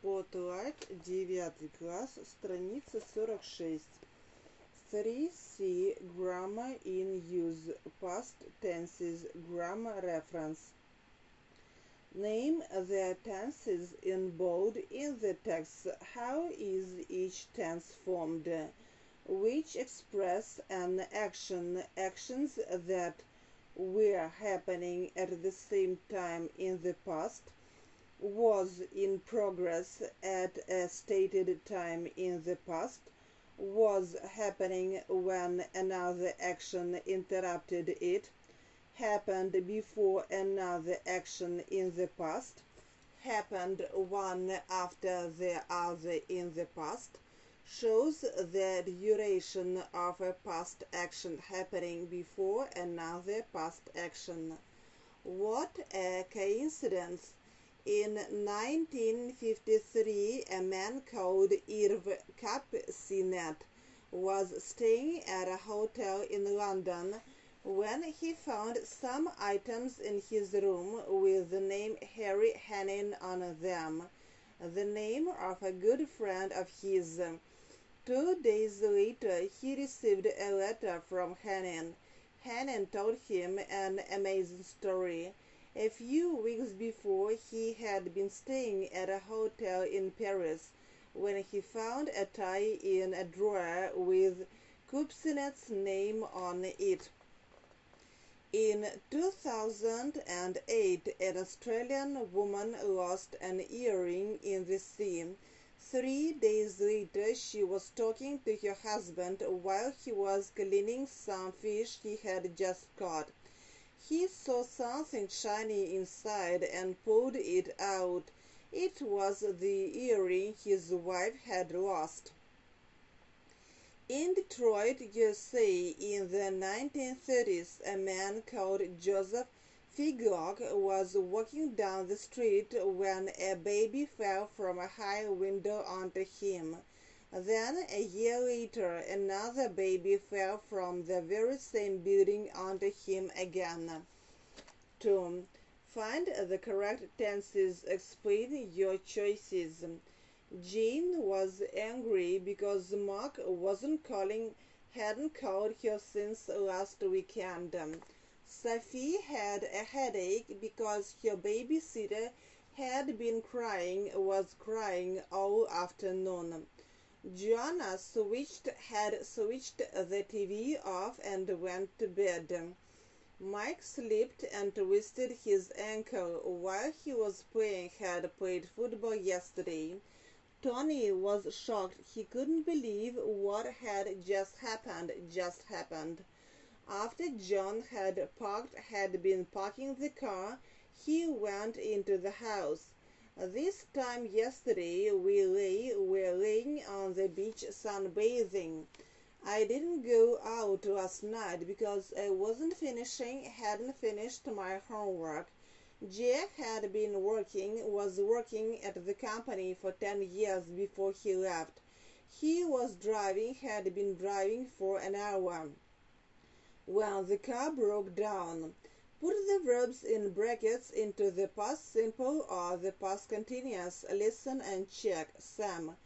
Spotlight, 9 класс, страница 46. 3C. Grammar in use. Past tenses. Grammar reference. Name the tenses in bold in the text. How is each tense formed? Which express an action. Actions that were happening at the same time in the past. Was in progress at a stated time in the past. Was happening when another action interrupted it. Happened before another action in the past. Happened one after the other in the past. Shows the duration of a past action happening before another past action. What a coincidence! In 1953, a man called Irv Capsinet was staying at a hotel in London when he found some items in his room with the name Harry Hannin on them, the name of a good friend of his. 2 days later, he received a letter from Hannin. Hannin told him an amazing story. A few weeks before, he had been staying at a hotel in Paris when he found a tie in a drawer with Kupsinet's name on it. In 2008, an Australian woman lost an earring in the sea. 3 days later, she was talking to her husband while he was cleaning some fish he had just caught. He saw something shiny inside and pulled it out. It was the earring his wife had lost. In Detroit, USA, in the 1930s, a man called Joseph Figlock was walking down the street when a baby fell from a high window onto him. Then, a year later, another baby fell from the very same building onto him again. 2. Find the correct tenses. Explain your choices. Jane was angry because Mark hadn't called her since last weekend. Sophie had a headache because her babysitter was crying all afternoon. Joanna had switched the TV off and went to bed. Mike slipped and twisted his ankle while he had played football yesterday. Tony was shocked. He couldn't believe what had just happened. After John had been parking the car, he went into the house. This time yesterday we were laying on the beach sunbathing. I didn't go out last night because I hadn't finished my homework. Jack was working at the company for 10 years before he left. He had been driving for an hour when the car broke down. Put the verbs in brackets into the past simple or the past continuous. Listen and check. Sam.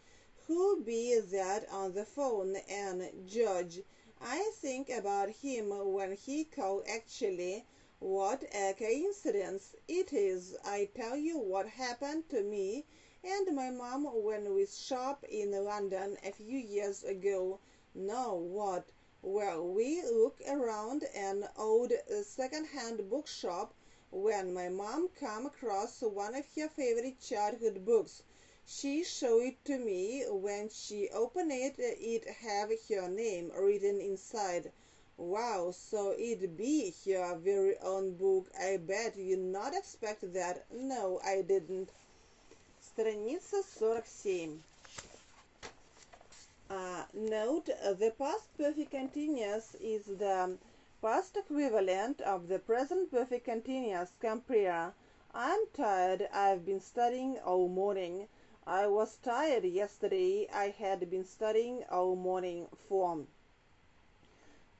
Who'll be that on the phone? And George. I think about him when he called actually. What a coincidence it is. I tell you what happened to me and my mom when we shopped in London a few years ago. No, what? Well, we looked around an old second-hand bookshop when my mom came across one of her favorite childhood books. She showed it to me. When she opened it, it had her name written inside. Wow, so it'd be her very own book. I bet you not expect that. No, I didn't. Страница 47. Note, the past perfect continuous is the past equivalent of the present perfect continuous. Compare. I'm tired. I've been studying all morning. I was tired yesterday. I had been studying all morning. Form.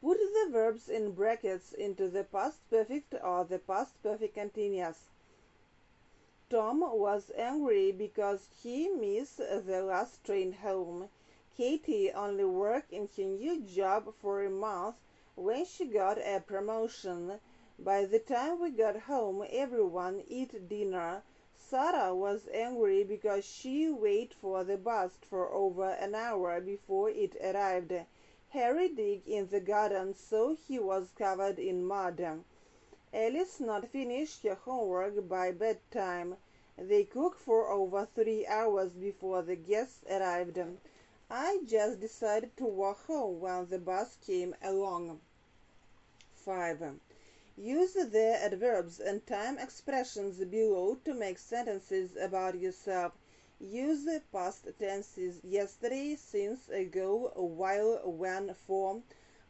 Put the verbs in brackets into the past perfect or the past perfect continuous. Tom was angry because he missed the last train home. Katie only worked in her new job for a month when she got a promotion. By the time we got home, everyone ate dinner. Sarah was angry because she waited for the bus for over an hour before it arrived. Harry dug in the garden so he was covered in mud. Alice not finished her homework by bedtime. They cooked for over 3 hours before the guests arrived. I just decided to walk home when the bus came along. 5. Use the adverbs and time expressions below to make sentences about yourself. Use past tenses: yesterday, since, ago, while, when, for.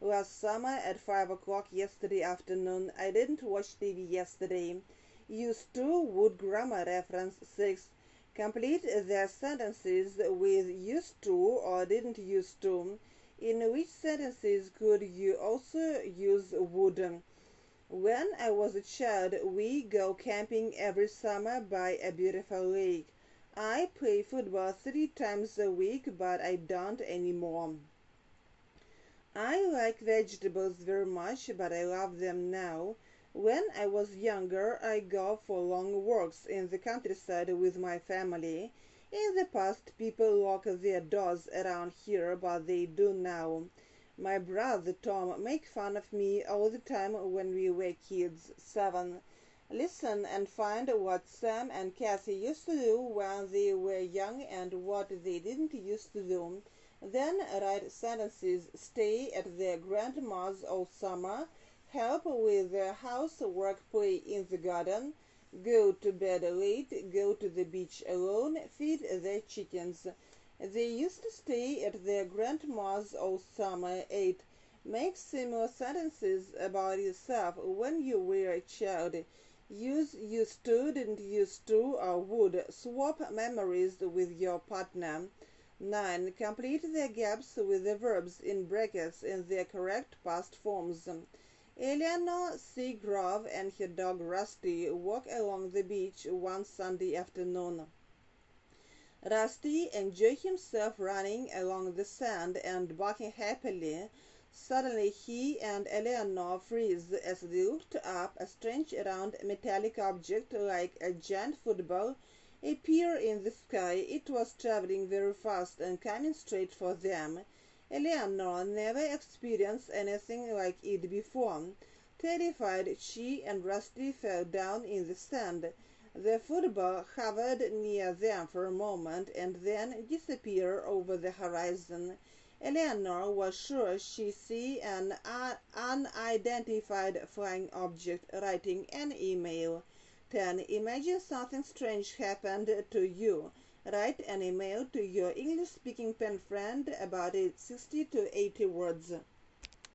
Last summer at 5 o'clock yesterday afternoon. I didn't watch TV yesterday. Used to would grammar reference. 6. Complete their sentences with used to or didn't used to. In which sentences could you also use would? When I was a child, we go camping every summer by a beautiful lake. I play football 3 times a week, but I don't anymore. I like vegetables very much, but I love them now. When I was younger, I go for long walks in the countryside with my family. In the past, people lock their doors around here, but they do now. My brother Tom make fun of me all the time when we were kids. 7. Listen and find what Sam and Kathy used to do when they were young and what they didn't used to do. Then write sentences: stay at their grandma's all summer, help with their housework, play in the garden, go to bed late, go to the beach alone, feed their chickens. They used to stay at their grandma's all summer. 8. Make similar sentences about yourself when you were a child. Use used to, didn't used to, or would. Swap memories with your partner. 9. Complete the gaps with the verbs in brackets in their correct past forms. Eleanor Seagrove and her dog Rusty walk along the beach one Sunday afternoon. Rusty enjoyed himself running along the sand and barking happily. Suddenly he and Eleanor freeze as they looked up. A strange round metallic object like a giant football appeared in the sky. It was traveling very fast and coming straight for them. Eleanor never experienced anything like it before. Terrified, she and Rusty fell down in the sand. The football hovered near them for a moment and then disappeared over the horizon. Eleanor was sure she saw an unidentified flying object. Writing an email. 10. Imagine something strange happened to you. Write an email to your English-speaking pen friend about it, 60 to 80 words.